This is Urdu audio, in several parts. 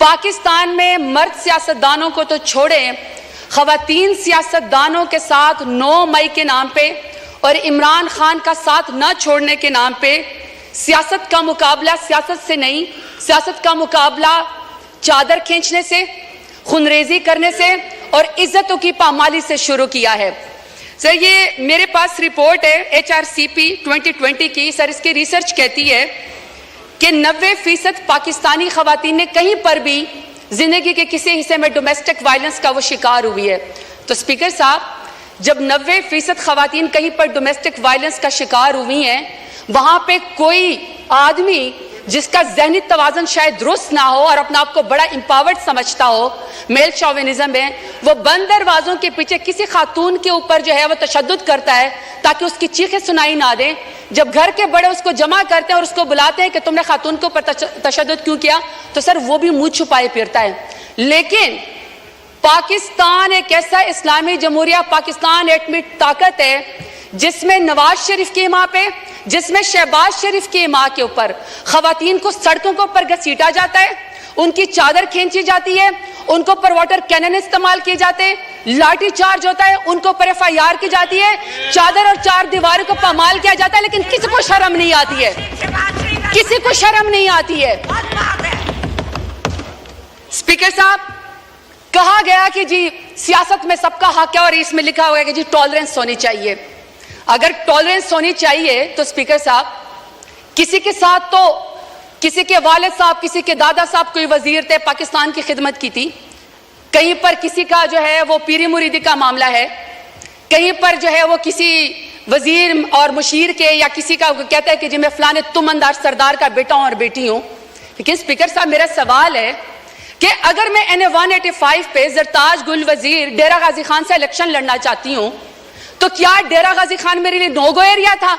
پاکستان میں مرد سیاستدانوں کو تو چھوڑیں، خواتین سیاستدانوں کے ساتھ 9 مئی کے نام پہ اور عمران خان کا ساتھ نہ چھوڑنے کے نام پہ سیاست کا مقابلہ سیاست سے نہیں، سیاست کا مقابلہ چادر کھینچنے سے، خونریزی کرنے سے اور عزتوں کی پامالی سے شروع کیا ہے۔ سر، یہ میرے پاس رپورٹ ہے HRCP 2020 کی۔ سر، اس کی ریسرچ کہتی ہے کہ 90% پاکستانی خواتین نے کہیں پر بھی زندگی کے کسی حصے میں ڈومیسٹک وائلنس کا وہ شکار ہوئی ہے۔ تو اسپیکر صاحب، جب 90% خواتین کہیں پر ڈومیسٹک وائلنس کا شکار ہوئی ہیں، وہاں پہ کوئی آدمی جس کا ذہنی توازن شاید درست نہ ہو اور اپنا آپ کو بڑا امپاورڈ سمجھتا ہو، میل شوونزم ہے، وہ بند دروازوں کے پیچھے کسی خاتون کے اوپر جو ہے وہ تشدد کرتا ہے تاکہ اس کی چیخیں سنائی نہ دیں۔ جب گھر کے بڑے اس کو جمع کرتے ہیں اور اس کو بلاتے ہیں کہ تم نے خاتون کے اوپر تشدد کیوں کیا، تو سر وہ بھی منہ چھپائے پھرتا ہے۔ لیکن پاکستان ایک ایسا اسلامی جمہوریہ پاکستان ایٹمی طاقت ہے جس میں نواز شریف کی ماں پہ، جس میں شہباز شریف کی ماں کے اوپر خواتین کو سڑکوں کے اوپر گھسیٹا جاتا ہے، ان کی چادر کھینچی جاتی ہے، ان کو پر واٹر کینن استعمال کیے جاتے ہیں، لاٹھی چارج ہوتا ہے، ان کو پر FIR کی جاتی ہے، چادر اور 4 دیواروں کو پامال کیا جاتا ہے، لیکن کسی کو شرم نہیں آتی ہے، کسی کو شرم نہیں آتی ہے۔ اسپیکر صاحب، کہا گیا کہ جی سیاست میں سب کا حق ہے اور اس میں لکھا ہوا ہے کہ جی ٹالرنس ہونی چاہیے۔ اگر ٹالرنس ہونی چاہیے تو اسپیکر صاحب، کسی کے ساتھ تو کسی کے والد صاحب، کسی کے دادا صاحب کوئی وزیر تھے، پاکستان کی خدمت کی تھی، کہیں پر کسی کا جو ہے وہ پیری مریدی کا معاملہ ہے، کہیں پر جو ہے وہ کسی وزیر اور مشیر کے یا کسی کا کہتا ہے کہ جی میں فلانے تم اندار سردار کا بیٹا ہوں اور بیٹی ہوں۔ لیکن اسپیکر صاحب، میرا سوال ہے کہ اگر میں NA 185 پہ زرتاج گل وزیر ڈیرہ غازی خان سے الیکشن لڑنا چاہتی ہوں تو کیا ڈیرہ غازی خان میرے لیے نو گو ایریا تھا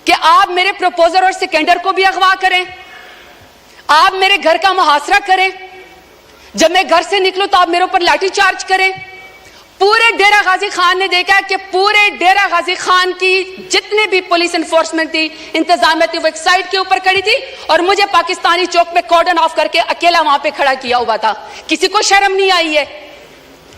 کہ آپ میرے پروپوزر اور سیکنڈر کو بھی اغوا کریں، آپ میرے گھر کا محاصرہ کریں، جب میں گھر سے نکلوں تو آپ میرے اوپر لاٹھی چارج کریں؟ پورے ڈیرہ غازی خان نے دیکھا کہ پورے ڈیرہ غازی خان کی جتنے بھی پولیس انفورسمنٹ تھی، انتظامیہ تھی، وہ ایک سائڈ کے اوپر کھڑی تھی اور مجھے پاکستانی چوک میں کارڈن آف کر کے اکیلا وہاں پہ کھڑا کیا ہوا تھا۔ کسی کو شرم نہیں آئی ہے،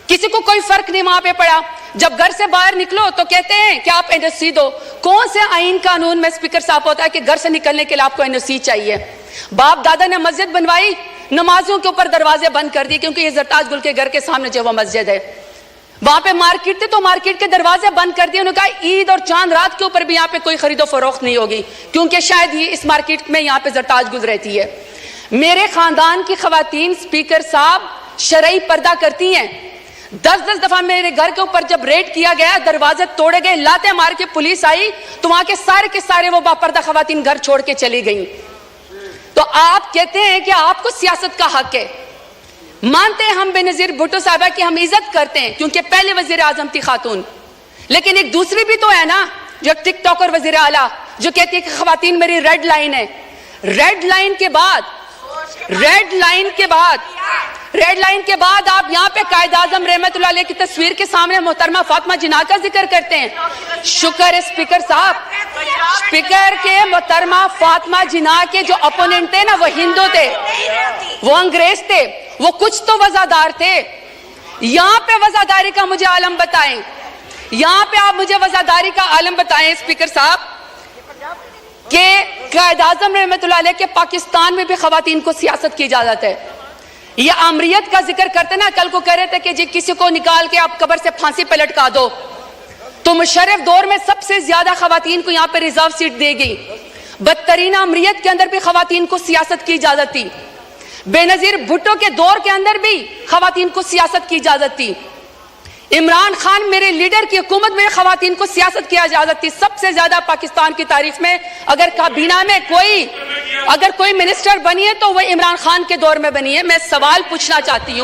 کسی کو کوئی فرق نہیں وہاں پہ پڑا۔ جب گھر سے باہر نکلو تو کہتے ہیں کہ آپ NOC دو۔ کون سے آئین قانون میں اسپیکر صاحب ہوتا ہے کہ گھر سے نکلنے کے لیے آپ کو NOC چاہیے؟ باپ دادا نے مسجد بنوائی، نمازوں کے اوپر دروازے بند کر دی کیونکہ یہ زرتاج گل کے گھر کے سامنے جو وہ مسجد ہے۔ وہاں پہ مارکیٹ تھی تو مارکیٹ کے دروازے بند کر دیے، انہوں نے کہا عید اور چاند رات کے اوپر بھی یہاں پہ کوئی خرید و فروخت نہیں ہوگی کیونکہ شاید یہ اس مارکیٹ میں یہاں پہ زرتاج گل رہتی ہے۔ میرے خاندان کی خواتین اسپیکر صاحب شرعی پردہ کرتی ہیں۔ 10 دفعہ میرے گھر کے اوپر جب ریڈ کیا گیا، دروازے توڑے گئے، لاتے مار کے پولیس آئی تو وہاں کے سارے وہ باپردہ خواتین گھر چھوڑ کے چلی گئیں۔ تو آپ کہتے ہیں کہ آپ کو سیاست کا حق ہے۔ مانتے ہیں ہم بینظیر بھٹو صاحبہ کی ہم عزت کرتے ہیں کیونکہ پہلے وزیر اعظم تھی خاتون، لیکن ایک دوسری بھی تو ہے نا جو ٹک ٹاک اور وزیر اعلیٰ جو کہتی ہے کہ خواتین میری ریڈ لائن ہے۔ ریڈ لائن کے بعد آپ یہاں پہ قائد اعظم رحمت اللہ علیہ کی تصویر کے سامنے محترمہ فاطمہ جناح کا ذکر کرتے ہیں۔ شکر ہے اسپیکر صاحب، اسپیکر کے محترمہ فاطمہ جناح کے جو اپوننٹ تھے نا وہ ہندو تھے، وہ انگریز تھے، وہ کچھ تو وزادار تھے۔ یہاں پہ وزاداری کا مجھے عالم بتائیں، یہاں پہ آپ مجھے وزاداری کا عالم بتائیں اسپیکر صاحب کہ قائد اعظم رحمت اللہ علیہ کے پاکستان میں بھی خواتین کو سیاست کی اجازت ہے۔ یہ آمریت کا ذکر کرتے نا، کل کو کہہ رہے تھے کہ جی کسی کو نکال کے آپ قبر سے پھانسی پہ لٹکا دو، تو مشرف دور میں سب سے زیادہ خواتین کو یہاں پہ ریزرو سیٹ دے گئی۔ بدترین آمریت کے اندر بھی خواتین کو سیاست کی اجازت تھی، بینظیر بھٹو کے دور کے اندر بھی خواتین کو سیاست کی اجازت تھی، عمران خان میرے لیڈر کی حکومت میں خواتین کو سیاست کی اجازت تھی۔ سب سے زیادہ پاکستان کی تاریخ میں اگر کابینہ میں کوئی منسٹر بنی ہے تو وہ عمران خان کے دور میں بنی ہے۔ میں سوال پوچھنا چاہتی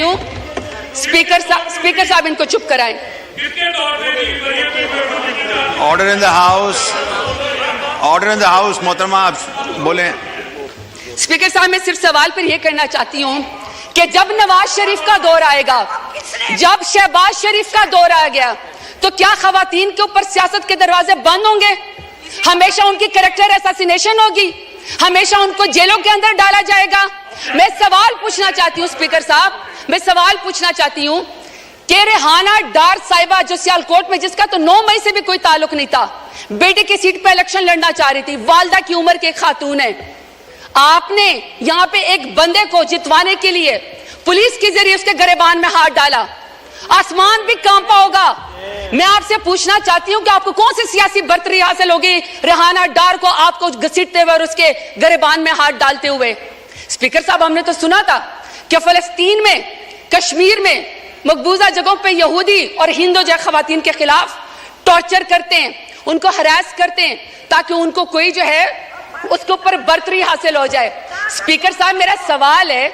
ہوں اسپیکر صاحب ان کو چپ کرائیں۔ آرڈر ان دا ہاؤس، محترمہ آپ بولیں۔ اسپیکر صاحب میں صرف سوال پر یہ کرنا چاہتی ہوں کہ جب نواز شریف کا دور آئے گا، جب شہباز شریف کا دور آ گیا تو کیا خواتین کے اوپر سیاست کے دروازے بند ہوں گے؟ ہمیشہ ان کی کریکٹر اساسینیشن ہوگی؟ ہمیشہ ان کو جیلوں کے اندر ڈالا جائے گا. میں سوال پوچھنا چاہتی ہوں اسپیکر صاحب, میں سوال پوچھنا چاہتی ہوں کہ ریحانہ ڈار صاحبہ جو سیالکوٹ میں, جس کا تو 9 مئی سے بھی کوئی تعلق نہیں تھا, بیٹے کی سیٹ پہ الیکشن لڑنا چاہ رہی تھی, والدہ کی عمر کے ایک خاتون ہے, آپ نے یہاں پہ ایک بندے کو جتوانے کے لیے پولیس کے ذریعے اس کے گریبان میں ہاتھ ڈالا, آسمان بھی کانپا ہوگا. میں آپ سے پوچھنا چاہتی ہوں کہ آپ کو کون سی سیاسی برتری حاصل ہوگی ریحانہ ڈار کو آپ کو گھسیٹتے ہوئے اور اس کے گریبان میں ہاتھ ڈالتے ہوئے. اسپیکر صاحب, ہم نے تو سنا تھا کہ فلسطین میں, کشمیر میں مقبوضہ جگہوں پہ یہودی اور ہندو جو خواتین کے خلاف ٹارچر کرتے ہیں, ان کو ہراس کرتے ہیں تاکہ ان کو کوئی جو ہے اس کے اوپر برتری حاصل ہو جائے. اسپیکر صاحب, میرا سوال ہے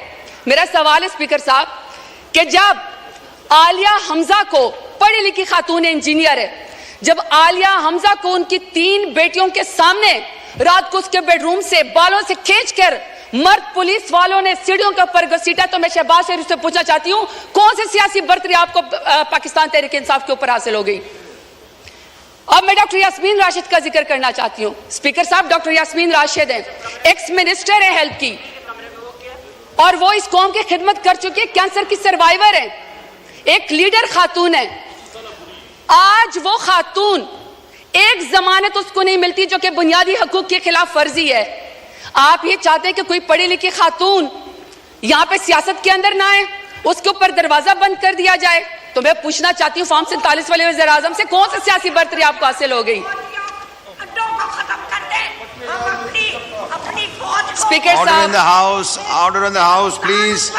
اسپیکر صاحب کہ جب عالیہ حمزہ کو, پڑھی لکھی خاتون انجینئر ہے, جب عالیہ حمزہ کو ان کی 3 بیٹیوں کے سامنے رات کو اس کے بیڈ روم سے بالوں سے کھینچ کر مرد پولیس والوں نے سیڑھیوں کے اوپر گھسیٹا, تو میں شہباز شریف سے پوچھنا چاہتی ہوں کون سی سیاسی برتری آپ کو پاکستان تحریک انصاف کے اوپر حاصل ہو گئی. اب میں ڈاکٹر یاسمین راشد کا ذکر کرنا چاہتی ہوں. اسپیکر صاحب, ڈاکٹر یاسمین راشد ہیں, ایکس منسٹر ہیں ہیلتھ کی, اور وہ اس قوم کی خدمت کر چکی ہے, کینسر کی سروائیور ہیں, ایک لیڈر خاتون ہے. آج وہ خاتون, ایک ضمانت اس کو نہیں ملتی جو کہ بنیادی حقوق کے خلاف ورزی ہے. آپ یہ چاہتے ہیں کہ کوئی پڑھی لکھی خاتون یہاں پہ سیاست کے اندر نہ آئے, اس کے اوپر دروازہ بند کر دیا جائے. تو میں پوچھنا چاہتی ہوں فارم 47 والے وزیر اعظم سے کون سی سیاسی برتری آپ کو حاصل ہو گئی. اسپیکر آرڈر صاحب, ان دا ہاؤس پلیز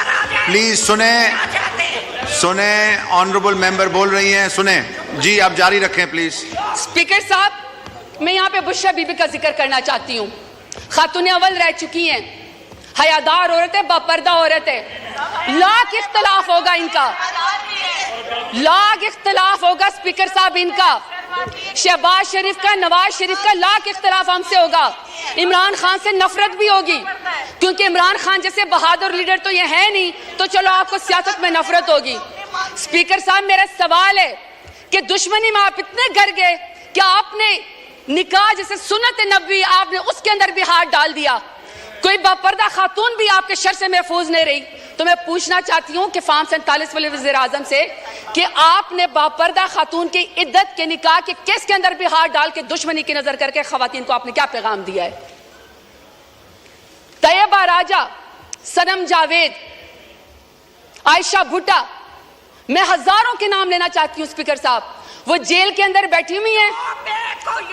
سنیں آنریبل ممبر بول رہی ہیں, سنیں جی, آپ جاری رکھیں پلیز. اسپیکر صاحب, میں یہاں پہ بشرا بی بی کا ذکر کرنا چاہتی ہوں. خاتون اول رہ چکی ہیں, حیادار عورت ہے, باپردہ عورت ہے, لاکھ اختلاف ہوگا ان کا, لاکھ اختلاف ہوگا اسپیکر صاحب ان کا, شہباز شریف کا, نواز شریف کا لاکھ اختلاف ہم سے ہوگا, عمران خان سے نفرت بھی ہوگی, کیونکہ عمران خان جیسے بہادر لیڈر تو یہ ہے نہیں, تو چلو آپ کو سیاست میں نفرت ہوگی. اسپیکر صاحب, میرا سوال ہے کہ دشمنی میں آپ اتنے گر گئے کہ آپ نے نکاح جیسے سنت نبوی, آپ نے اس کے اندر بھی ہاتھ ڈال دیا, کوئی باپردہ خاتون بھی آپ کے شر سے محفوظ نہیں رہی. تو میں پوچھنا چاہتی ہوں کہ فارم 47 والے وزیر اعظم سے کہ آپ نے باپردہ خاتون کی عدت کے نکاح کے کیس کے اندر بھی ہاتھ ڈال کے دشمنی کی نظر کر کے خواتین کو آپ نے کیا پیغام دیا ہے. طیبہ راجہ, صنم جاوید, عائشہ بھٹا, میں ہزاروں کے نام لینا چاہتی ہوں اسپیکر صاحب, وہ جیل کے اندر بیٹھی ہوئی ہیں,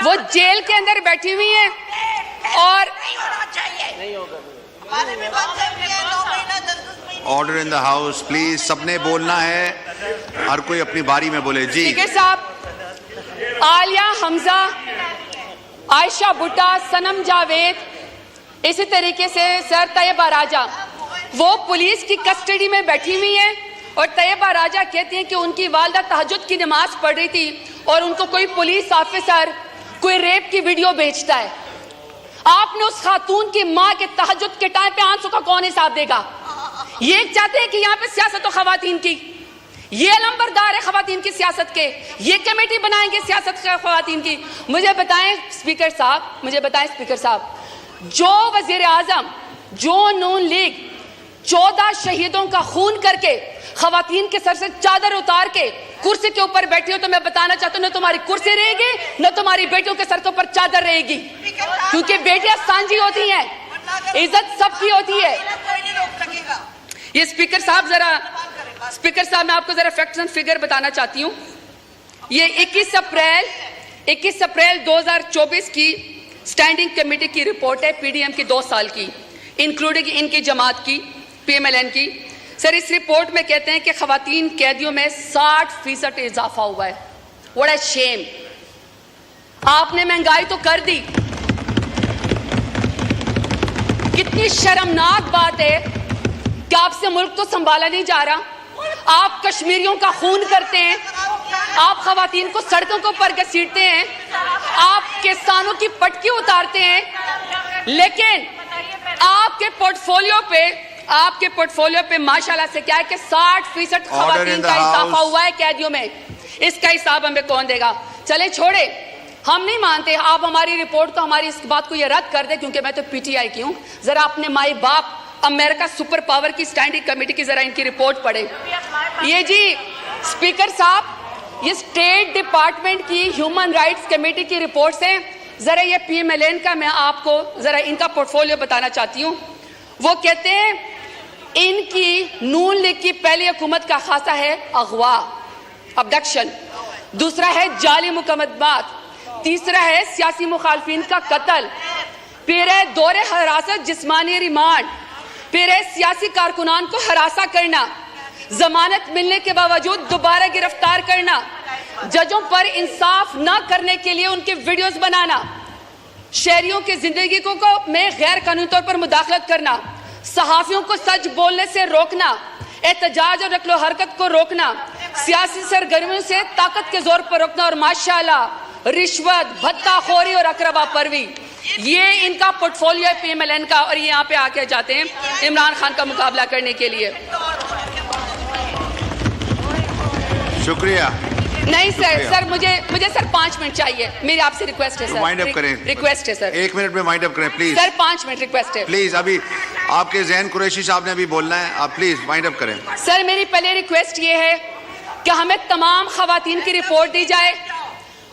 وہ جیل کے اندر بیٹھی ہوئی ہیں, اور order in the house please, سب نے بولنا ہے, ہر کوئی اپنی باری میں بولے. جی اسپیکر صاحب, عالیہ حمزہ, عائشہ بھٹا, صنم جاوید, اسی طریقے سے سر طیبہ راجہ, وہ پولیس کی کسٹڈی میں بیٹھی ہوئی ہیں, اور طیبہ راجہ کہتی ہیں کہ ان کی والدہ تہجد کی نماز پڑھ رہی تھی اور ان کو کوئی پولیس آفیسر کوئی ریپ کی ویڈیو بھیجتا ہے. آپ نے اس خاتون کی ماں کے تہجد کے ٹائم پہ آنسوں کا کون حساب دے گا؟ یہ چاہتے ہیں کہ یہاں پہ سیاست و خواتین کی, یہ علمبردار ہے خواتین کی سیاست کے, یہ کمیٹی بنائیں گے سیاست خواتین کی. مجھے بتائیں اسپیکر صاحب, جو وزیر اعظم, جو نون لیگ 14 شہیدوں کا خون کر کے خواتین کے سر سے چادر اتار کے کرسی کے اوپر بیٹھی ہو, تو میں بتانا چاہتا ہوں نہ تمہاری کرسی رہے گی, نہ تمہاری بیٹیوں کے سر کے اوپر چادر رہے گی, کیونکہ بیٹیاں سانجی ہوتی ہیں, عزت سب کی ہوتی ہے. یہ اسپیکر صاحب میں آپ کو ذرا فیکٹس اینڈ فگر بتانا چاہتی ہوں. یہ 21 اپریل 2024 کی اسٹینڈنگ کمیٹی کی رپورٹ ہے, پی ڈی ایم کی 2 سال کی, انکلوڈنگ ان کی جماعت کی, پی ایم ایل این کی. سر, اس رپورٹ میں کہتے ہیں کہ خواتین قیدیوں میں 60% اضافہ ہوا ہے. واٹ اے شیم. آپ نے مہنگائی تو کر دی, کتنی شرمناک بات ہے کہ آپ سے ملک تو سنبھالا نہیں جا رہا. آپ کشمیریوں کا خون کرتے ہیں, آپ خواتین کو سڑکوں کو پر گھسیٹتے ہیں, آپ کسانوں کی پٹکی اتارتے ہیں, لیکن آپ کے پورٹ فولیو پہ ماشاءاللہ سے کیا ہے کہ 60% خواتین کا اضافہ ہوا ہے قیدیوں میں. اس کا حساب ہمیں کون دے گا؟ چلے چھوڑے, ہم نہیں مانتے. آپ ہماری رپورٹ کو, ہماری اس بات کو یہ رد کر دیں, کیونکہ میں تو پی ٹی آئی کی ہوں. ذرا اپنے مائی باپ امریکہ سپر پاور کی اسٹینڈنگ کمیٹی کی ذرا ان کی رپورٹ پڑھیں. یہ جی اسپیکر صاحب, یہ اسٹیٹ ڈپارٹمنٹ کی ہیومن رائٹس کمیٹی کی رپورٹس ہیں. ذرا یہ پی ایم ایل این کا میں آپ کو ذرا ان کا پورٹ فولیو بتانا چاہتی ہوں. وہ کہتے ہیں ان کی نون لیگ کی پہلی حکومت کا خاصہ ہے اغوا, ابڈکشن. دوسرا ہے جعلی مقدمات. تیسرا ہے سیاسی مخالفین کا قتل. پھر ہے دور حراست, جسمانی ریمانڈ. پھر ہے سیاسی کارکنان کو ہراساں کرنا, ضمانت ملنے کے باوجود دوبارہ گرفتار کرنا, ججوں پر انصاف نہ کرنے کے لیے ان کے ویڈیوز بنانا, شہریوں کی زندگی کو میں غیر قانونی طور پر مداخلت کرنا, صحافیوں کو سچ بولنے سے روکنا, احتجاج اور نقل و حرکت کو روکنا, سیاسی سرگرمیوں سے طاقت کے زور پر روکنا, اور ماشاءاللہ رشوت, بھتہ خوری اور اقربا پروی. یہ ان کا پورٹ فولیو ہے پی ایم ایل این کا, اور یہ یہاں پہ آ کے جاتے ہیں عمران خان کا مقابلہ کرنے کے لیے. شکریہ. نہیں سر مجھے سر 5 منٹ چاہیے. میری آپ سے ریکویسٹ ہے سر, وائنڈ اپ کریں. ریکویسٹ ہے سر, 1 منٹ میں وائنڈ اپ کریں پلیز. سر 5 منٹ ریکویسٹ ہے پلیز. ابھی آپ کے ذہن قریشی صاحب نے ابھی بولنا ہے, آپ پلیز وائنڈ اپ کریں. سر میری پہلے ریکویسٹ یہ ہے کہ ہمیں تمام خواتین کی رپورٹ دی جائے,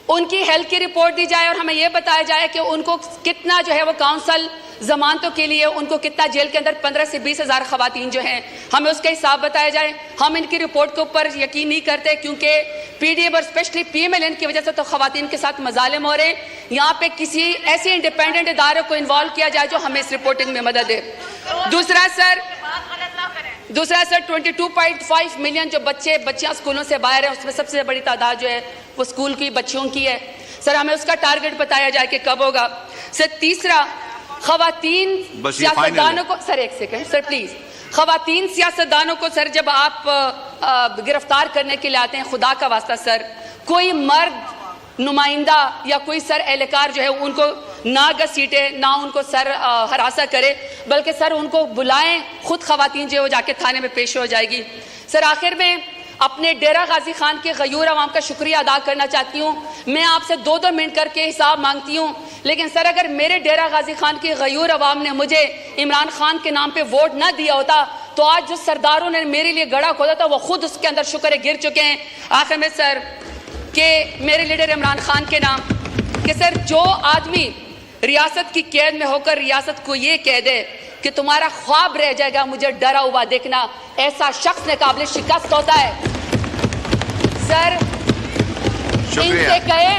ان کی ہیلتھ کی رپورٹ دی جائے, اور ہمیں یہ بتایا جائے کہ ان کو کتنا جو ہے وہ کاؤنسل ضمانتوں کے لیے ان کو کتنا جیل کے اندر 15 سے 20 ہزار خواتین جو ہیں, ہمیں اس کا حساب بتایا جائے. ہم ان کی رپورٹ کے اوپر یقین نہیں کرتے, کیونکہ پی ڈی ایم اور especially P M L N کی وجہ سے تو خواتین کے ساتھ مظالم ہو رہے ہیں. یہاں پہ کسی ایسے انڈیپینڈنٹ ادارے کو انوالو کیا جائے جو ہمیں اس رپورٹنگ میں مدد دے. دوسرا سر 22.5 ملین جو بچیاں اسکولوں سے باہر ہیں, اس میں سب سے بڑی تعداد جو ہے وہ اسکول کی بچیوں کی ہے. سر ہمیں اس کا ٹارگٹ بتایا جائے کہ کب ہوگا. سر تیسرا, خواتین سیاستدانوں کو, سر ایک سیکنڈ سر پلیز, خواتین سیاستدانوں کو سر جب آپ گرفتار کرنے کے لیے آتے ہیں, خدا کا واسطہ سر کوئی مرد نمائندہ یا کوئی سر اہلکار جو ہے ان کو نہ گھسیٹے, نہ ان کو سر ہراساں کرے, بلکہ سر ان کو بلائیں. خود خواتین جو ہے وہ جا کے تھانے میں پیش ہو جائے گی. سر آخر میں اپنے ڈیرہ غازی خان کے غیور عوام کا شکریہ ادا کرنا چاہتی ہوں. میں آپ سے 2 منٹ کر کے حساب مانگتی ہوں, لیکن سر اگر میرے ڈیرہ غازی خان کے غیور عوام نے مجھے عمران خان کے نام پہ ووٹ نہ دیا ہوتا تو آج جو سرداروں نے میرے لیے گڑھا کھودا تھا وہ خود اس کے اندر شکر گر چکے ہیں. آخر میں سر کہ میرے لیڈر عمران خان کے نام کہ سر جو آدمی ریاست کی قید میں ہو کر ریاست کو یہ کہہ دے کہ تمہارا خواب رہ جائے گا مجھے ڈرا ہوا دیکھنا, ایسا شخص ناقابل شکست ہوتا ہے. سر ان سے کہے